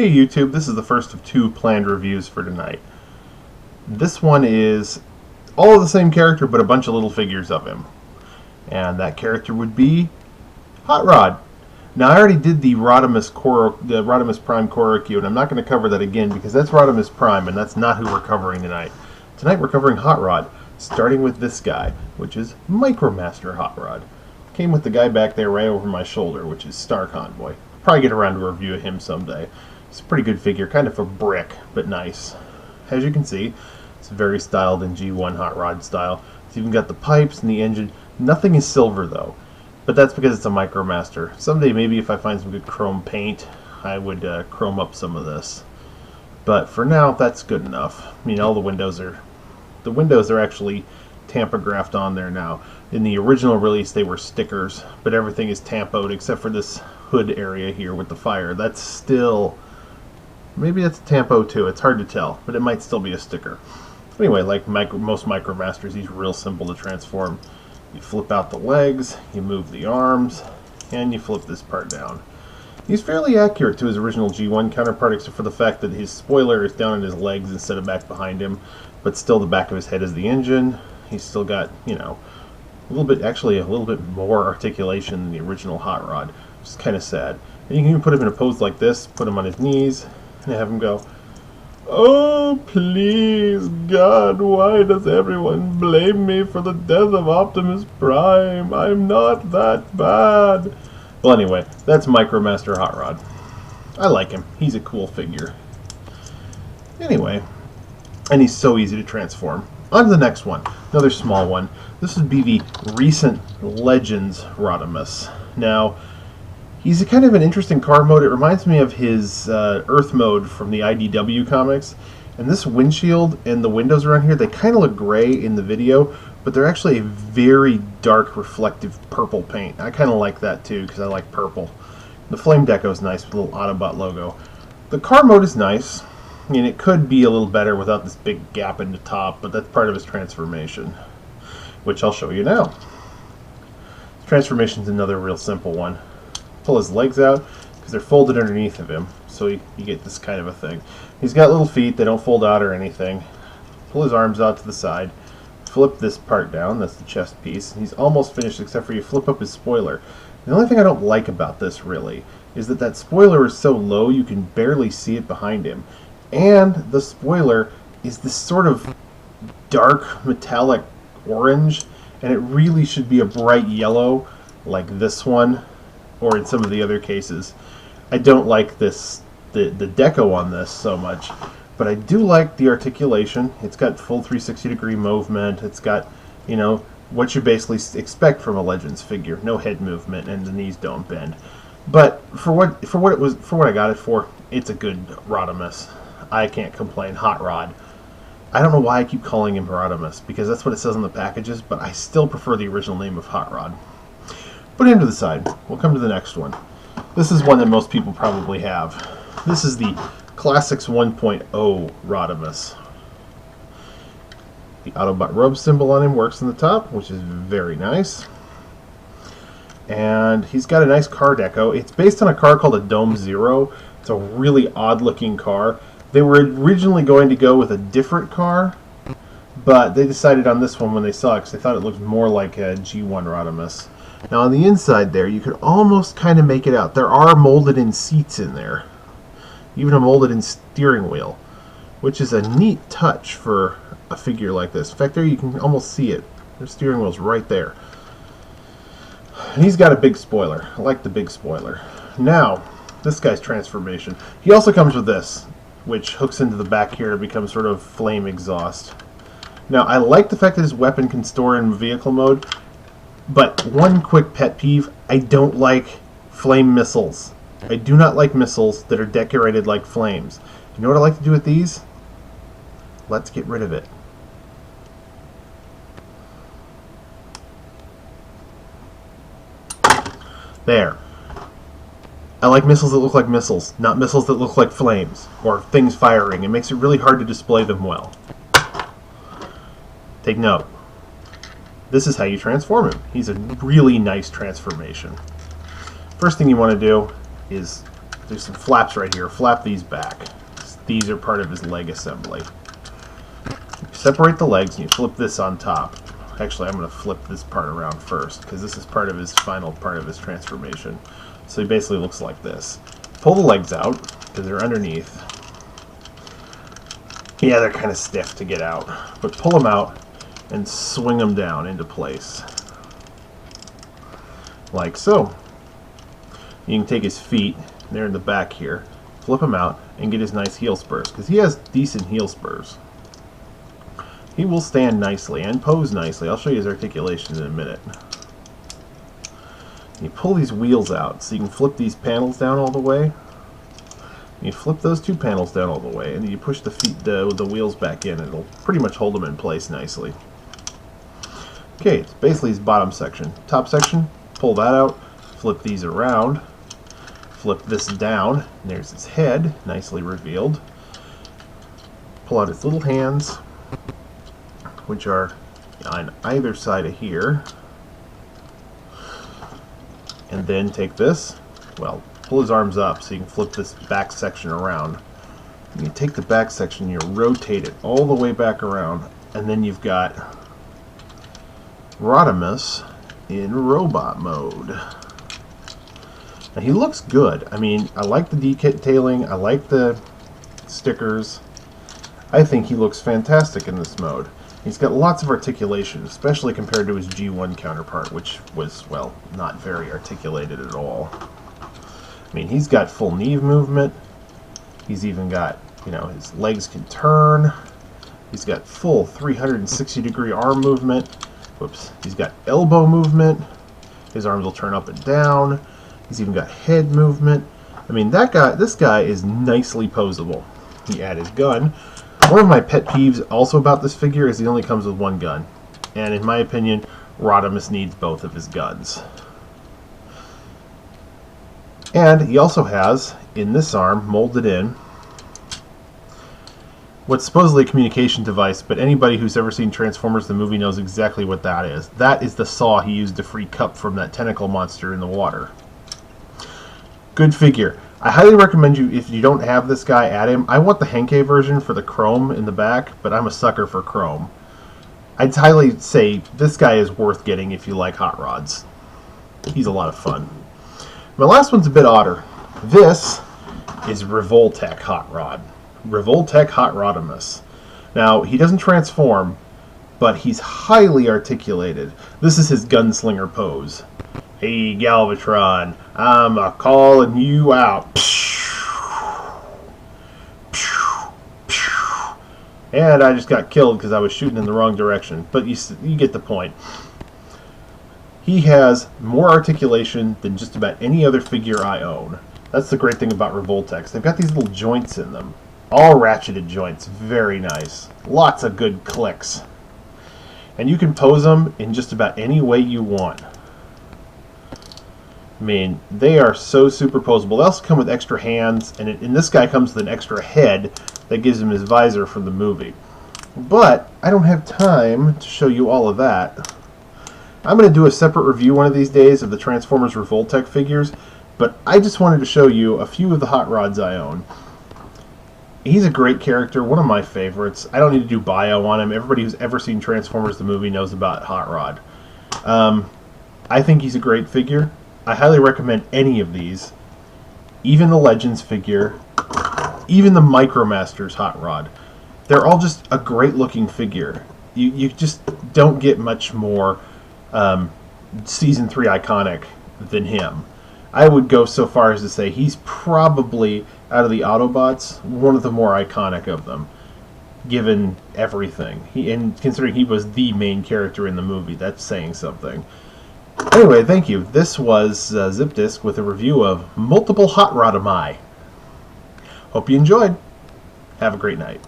Hey YouTube, this is the first of two planned reviews for tonight. This one is all of the same character but a bunch of little figures of him. And that character would be Hot Rod. Now I already did the Rodimus Prime Korokyu, and I'm not going to cover that again because that's Rodimus Prime and that's not who we're covering tonight. Tonight we're covering Hot Rod, starting with this guy, which is Micromaster Hot Rod. Came with the guy back there right over my shoulder, which is Star Convoy. Probably get around to a review of him someday. It's a pretty good figure, kind of a brick, but nice. As you can see, it's very styled in G1 Hot Rod style. It's even got the pipes and the engine. Nothing is silver though, but that's because it's a Micromaster. Someday maybe if I find some good chrome paint, I would chrome up some of this. But for now, that's good enough. I mean, all the windows are actually tampographed on there now. In the original release, they were stickers, but everything is tampoed except for this hood area here with the fire. That's still... maybe that's a tampo too. It's hard to tell, but it might still be a sticker. Anyway, like most Micromasters, he's real simple to transform. You flip out the legs, you move the arms, and you flip this part down. He's fairly accurate to his original G1 counterpart, except for the fact that his spoiler is down in his legs instead of back behind him, but still the back of his head is the engine. He's still got, you know, a little bit more articulation than the original Hot Rod, which is kind of sad. And you can even put him in a pose like this, put him on his knees, and have him go, "Oh, please, God, why does everyone blame me for the death of Optimus Prime? I'm not that bad." Well, anyway, that's Micromaster Hot Rod. I like him. He's a cool figure. Anyway, and he's so easy to transform. On to the next one, another small one. This would be the recent Legends Rodimus. Now, he's a kind of an interesting car mode. It reminds me of his Earth mode from the IDW comics. And this windshield and the windows around here, they kind of look gray in the video, but they're actually a very dark reflective purple paint. I kind of like that too because I like purple. The flame deco is nice with a little Autobot logo. The car mode is nice. I mean, it could be a little better without this big gap in the top, but that's part of his transformation, which I'll show you now. Transformation's another real simple one. Pull his legs out because they're folded underneath of him, so you get this kind of a thing. He's got little feet, they don't fold out or anything. Pull his arms out to the side, flip this part down, that's the chest piece. He's almost finished except for you flip up his spoiler. The only thing I don't like about this really is that spoiler is so low you can barely see it behind him. And the spoiler is this sort of dark metallic orange, and it really should be a bright yellow like this one, or in some of the other cases. I don't like the deco on this so much, but I do like the articulation. It's got full 360-degree movement. It's got, you know, what you basically expect from a Legends figure. No head movement, and the knees don't bend. But for what I got it for, it's a good Rodimus. I can't complain. Hot Rod. I don't know why I keep calling him Rodimus, because that's what it says on the packages, but I still prefer the original name of Hot Rod. Put him to the side. We'll come to the next one. This is one that most people probably have. This is the Classics 1.0 Rodimus. The Autobot rub symbol on him works on the top, which is very nice. And he's got a nice car deco. It's based on a car called a Dome Zero. It's a really odd looking car. They were originally going to go with a different car, but they decided on this one when they saw it because they thought it looked more like a G1 Rodimus. Now on the inside there, you could almost kind of make it out. There are molded in seats in there, even a molded in steering wheel, which is a neat touch for a figure like this. In fact, there you can almost see it. The steering wheel's right there. And he's got a big spoiler. I like the big spoiler. Now, this guy's transformation. He also comes with this, which hooks into the back here to become sort of flame exhaust. Now, I like the fact that his weapon can store in vehicle mode, but one quick pet peeve, I don't like flame missiles. I do not like missiles that are decorated like flames. You know what I like to do with these? Let's get rid of it. There. I like missiles that look like missiles, not missiles that look like flames or things firing. It makes it really hard to display them well. Take note. This is how you transform him. He's a really nice transformation. First thing you want to do is there's some flaps right here. Flap these back. These are part of his leg assembly. You separate the legs and you flip this on top. Actually, I'm going to flip this part around first because this is part of his final part of his transformation. So he basically looks like this. Pull the legs out because they're underneath. Yeah, they're kind of stiff to get out. But pull them out and swing them down into place. Like so. You can take his feet, they're in the back here, flip him out, and get his nice heel spurs, because he has decent heel spurs. He will stand nicely and pose nicely. I'll show you his articulations in a minute. You pull these wheels out, so you can flip these panels down all the way. You flip those two panels down all the way, and then you push the wheels back in, and it'll pretty much hold them in place nicely. Okay, it's basically his bottom section. Top section, pull that out, flip these around, flip this down, and there's his head, nicely revealed. Pull out his little hands, which are on either side of here. And then take this, well, pull his arms up so you can flip this back section around. And you take the back section, you rotate it all the way back around, and then you've got Rodimus in robot mode. Now he looks good. I mean, I like the detailing, I like the stickers. I think he looks fantastic in this mode. He's got lots of articulation, especially compared to his G1 counterpart, which was, well, not very articulated at all. I mean, he's got full knee movement. He's even got, you know, his legs can turn. He's got full 360-degree arm movement. Whoops. He's got elbow movement. His arms will turn up and down. He's even got head movement. I mean, this guy is nicely posable. He added his gun. One of my pet peeves also about this figure is he only comes with one gun. And in my opinion, Rodimus needs both of his guns. And he also has, in this arm, molded in, what's supposedly a communication device, but anybody who's ever seen Transformers the movie knows exactly what that is. That is the saw he used to free Cup from that tentacle monster in the water. Good figure. I highly recommend you, if you don't have this guy, add him. I want the Henkei version for the chrome in the back, but I'm a sucker for chrome. I'd highly say this guy is worth getting if you like hot rods. He's a lot of fun. My last one's a bit odder. This is Revoltech Hot Rod. Revoltech Hot Rodimus. Now, he doesn't transform, but he's highly articulated. This is his gunslinger pose. Hey, Galvatron, I'm calling you out. And I just got killed because I was shooting in the wrong direction. But you get the point. He has more articulation than just about any other figure I own. That's the great thing about Revoltechs. They've got these little joints in them. All ratcheted joints. Very nice. Lots of good clicks. And you can pose them in just about any way you want. I mean, they are so super posable. They also come with extra hands, and this guy comes with an extra head that gives him his visor from the movie. But I don't have time to show you all of that. I'm going to do a separate review one of these days of the Transformers Revoltech figures, but I just wanted to show you a few of the hot rods I own. He's a great character, one of my favorites. I don't need to do bio on him. Everybody who's ever seen Transformers the movie knows about Hot Rod. I think he's a great figure. I highly recommend any of these. Even the Legends figure, even the Micromaster's Hot Rod. They're all just a great looking figure. You just don't get much more Season 3 iconic than him. I would go so far as to say he's probably, out of the Autobots, one of the more iconic of them, given everything. And considering he was the main character in the movie, that's saying something. Anyway, thank you. This was Zipdisk with a review of multiple Hot Rodimii. Hope you enjoyed. Have a great night.